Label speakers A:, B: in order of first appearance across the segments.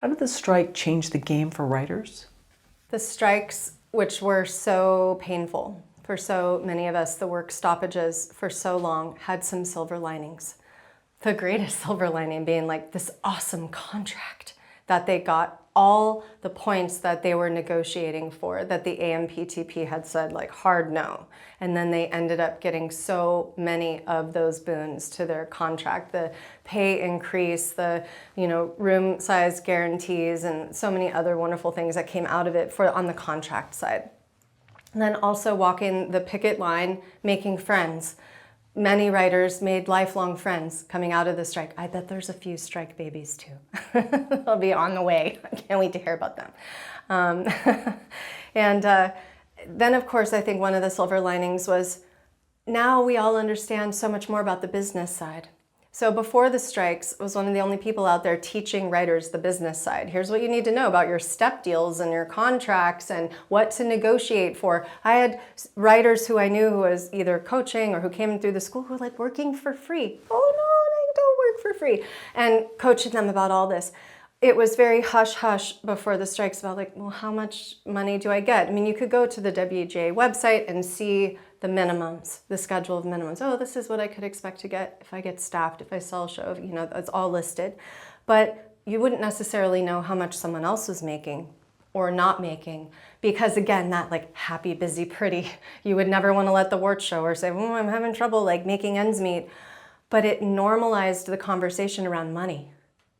A: How did the strike change the game for writers?
B: The strikes, which were so painful for so many of us, the work stoppages for so long, had some silver linings. The greatest silver lining being like this awesome contract that they got all the points that they were negotiating for, that the AMPTP had said like hard no. And then they ended up getting so many of those boons to their contract, the pay increase, the room size guarantees, and so many other wonderful things that came out of it on the contract side. And then also walking the picket line, making friends. Many writers made lifelong friends coming out of the strike. I bet there's a few strike babies too. They'll be on the way. I can't wait to hear about them. Then of course, I think one of the silver linings was now we all understand so much more about the business side. So before the strikes, I was one of the only people out there teaching writers the business side. Here's what you need to know about your step deals and your contracts and what to negotiate for. I had writers who I knew who was either coaching or who came through the school who were like working for free. Oh no, I don't work for free. And coaching them about all this. It was very hush-hush before the strikes about like, well, how much money do I get? I mean, you could go to the WGA website and see the minimums, the schedule of minimums. Oh, this is what I could expect to get if I get staffed, if I sell a show, that's all listed. But you wouldn't necessarily know how much someone else was making or not making, because again, that like happy, busy, pretty, you would never want to let the warts show or say, I'm having trouble like making ends meet. But it normalized the conversation around money.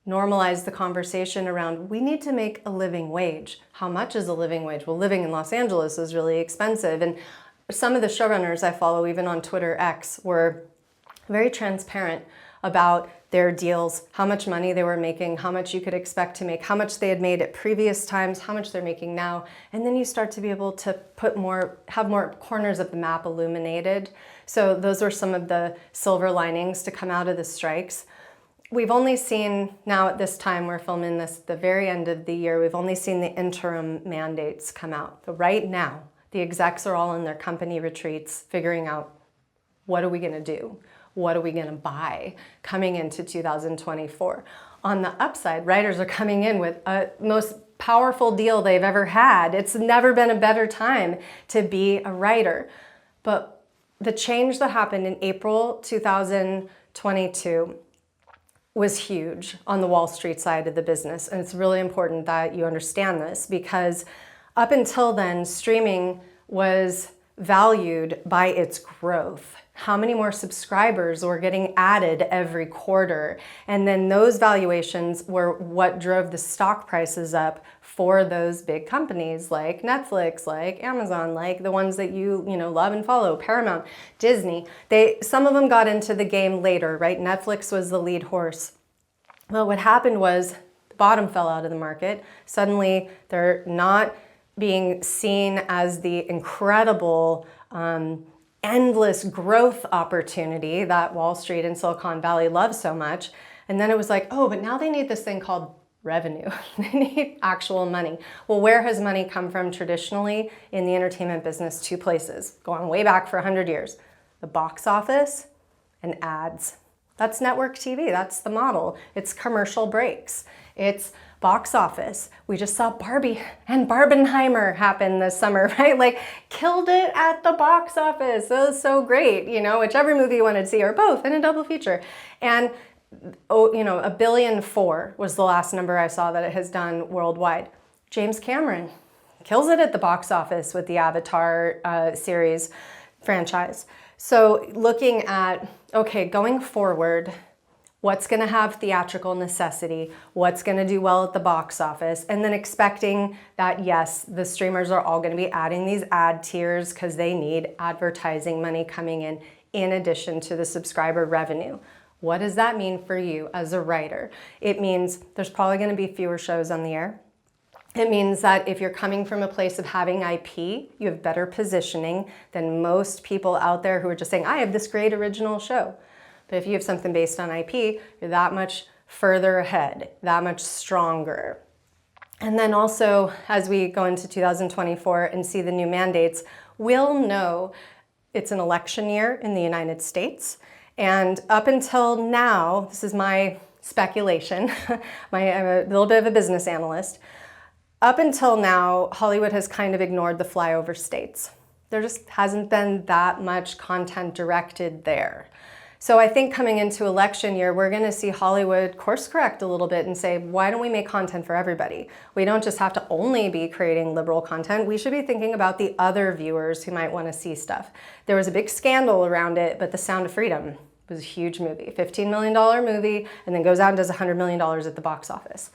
B: Normalize the conversation around, we need to make a living wage. How much is a living wage? Well, living in Los Angeles is really expensive. And some of the showrunners I follow, even on Twitter X, were very transparent about their deals, how much money they were making, how much you could expect to make, how much they had made at previous times, how much they're making now. And then you start to be able to have more corners of the map illuminated. So those were some of the silver linings to come out of the strikes. We've only seen, now at this time, we're filming this the very end of the year, we've only seen the interim mandates come out. So right now, the execs are all in their company retreats figuring out, what are we gonna do? What are we gonna buy coming into 2024? On the upside, writers are coming in with a most powerful deal they've ever had. It's never been a better time to be a writer. But the change that happened in April 2022 was huge on the Wall Street side of the business. And it's really important that you understand this, because up until then, streaming was valued by its growth. How many more subscribers were getting added every quarter? And then those valuations were what drove the stock prices up for those big companies like Netflix, like Amazon, like the ones that you love and follow, Paramount, Disney. Some of them got into the game later, right? Netflix was the lead horse. Well, what happened was the bottom fell out of the market. Suddenly, they're not being seen as the incredible, endless growth opportunity that Wall Street and Silicon Valley love so much. And then it was like, oh, but now they need this thing called revenue. They need actual money. Well, where has money come from traditionally in the entertainment business? Two places, going way back for 100 years. The box office and ads. That's network TV, that's the model. It's commercial breaks. It's box office. We just saw Barbie and Barbenheimer happen this summer, right? Like, killed it at the box office. That was so great, whichever movie you wanted to see, or both in a double feature. And $1.4 billion was the last number I saw that it has done worldwide. James Cameron kills it at the box office with the Avatar series franchise. So looking at, okay, going forward, what's going to have theatrical necessity, what's going to do well at the box office, and then expecting that, yes, the streamers are all going to be adding these ad tiers because they need advertising money coming in addition to the subscriber revenue. What does that mean for you as a writer? It means there's probably going to be fewer shows on the air. It means that if you're coming from a place of having IP, you have better positioning than most people out there who are just saying, I have this great original show. But if you have something based on IP, you're that much further ahead, that much stronger. And then also, as we go into 2024 and see the new mandates, we'll know it's an election year in the United States. And up until now, this is my speculation. I'm a little bit of a business analyst. Up until now, Hollywood has kind of ignored the flyover states. There just hasn't been that much content directed there. So I think coming into election year, we're going to see Hollywood course correct a little bit and say, why don't we make content for everybody? We don't just have to only be creating liberal content. We should be thinking about the other viewers who might want to see stuff. There was a big scandal around it, but The Sound of Freedom was a huge movie, $15 million movie, and then goes out and does $100 million at the box office.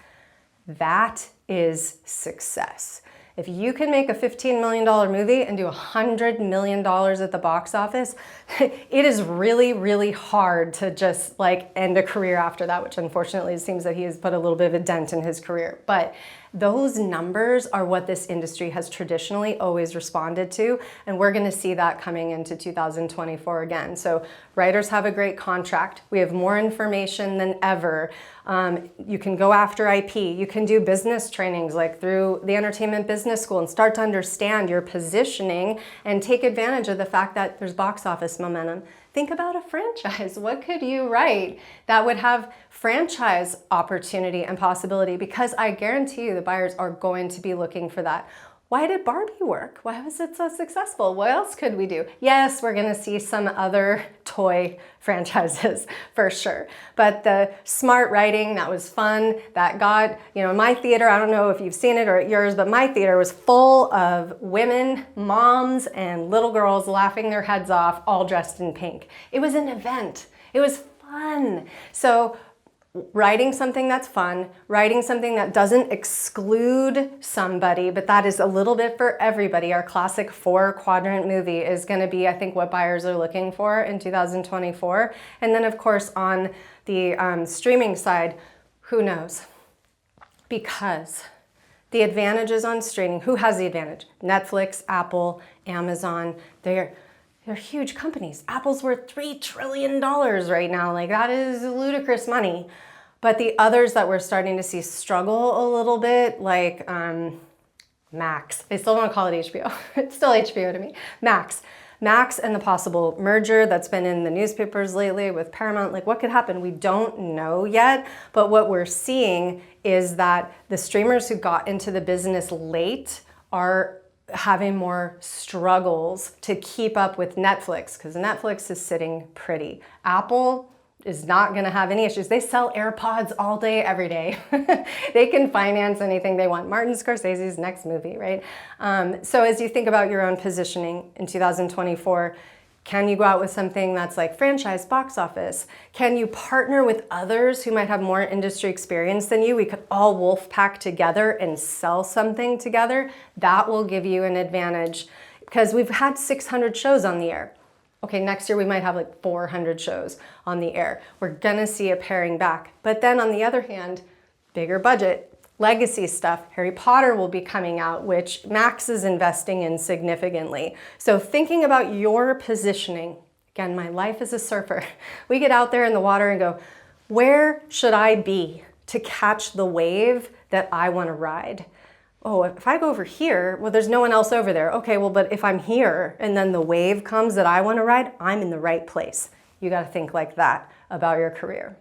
B: That is success. If you can make a $15 million movie and do $100 million at the box office, it is really, really hard to just like end a career after that, which unfortunately it seems that he has put a little bit of a dent in his career. But those numbers are what this industry has traditionally always responded to, and we're gonna see that coming into 2024 again. So writers have a great contract. We have more information than ever. You can go after IP. You can do business trainings like through the Entertainment Business School and start to understand your positioning and take advantage of the fact that there's box office momentum. Think about a franchise. What could you write that would have franchise opportunity and possibility? Because I guarantee you the buyers are going to be looking for that. Why did Barbie work? Why was it so successful? What else could we do? Yes, we're going to see some other toy franchises for sure. But the smart writing, that was fun, that got, my theater, I don't know if you've seen it or at yours, but my theater was full of women, moms, and little girls laughing their heads off, all dressed in pink. It was an event. It was fun. So writing something that's fun, writing something that doesn't exclude somebody, but that is a little bit for everybody. Our classic 4-quadrant movie is going to be, I think, what buyers are looking for in 2024. And then, of course, on the streaming side, who knows? Because the advantages on streaming, who has the advantage? Netflix, Apple, Amazon, they're huge companies. Apple's worth $3 trillion right now. Like, that is ludicrous money. But the others that we're starting to see struggle a little bit, like Max. I still want to call it HBO. It's still HBO to me. Max and the possible merger that's been in the newspapers lately with Paramount. Like, what could happen? We don't know yet. But what we're seeing is that the streamers who got into the business late are having more struggles to keep up with Netflix, because Netflix is sitting pretty. Apple is not going to have any issues. They sell AirPods all day, every day. They can finance anything they want. Martin Scorsese's next movie, right? So as you think about your own positioning in 2024, can you go out with something that's like franchise box office? Can you partner with others who might have more industry experience than you? We could all Wolfpack together and sell something together. That will give you an advantage, because we've had 600 shows on the air. Okay, next year we might have like 400 shows on the air. We're gonna see a paring back. But then on the other hand, bigger budget, legacy stuff. Harry Potter will be coming out, which Max is investing in significantly. So thinking about your positioning, again, my life as a surfer, we get out there in the water and go, where should I be to catch the wave that I want to ride? Oh, if I go over here, well, there's no one else over there. Okay, well, but if I'm here and then the wave comes that I want to ride, I'm in the right place. You got to think like that about your career.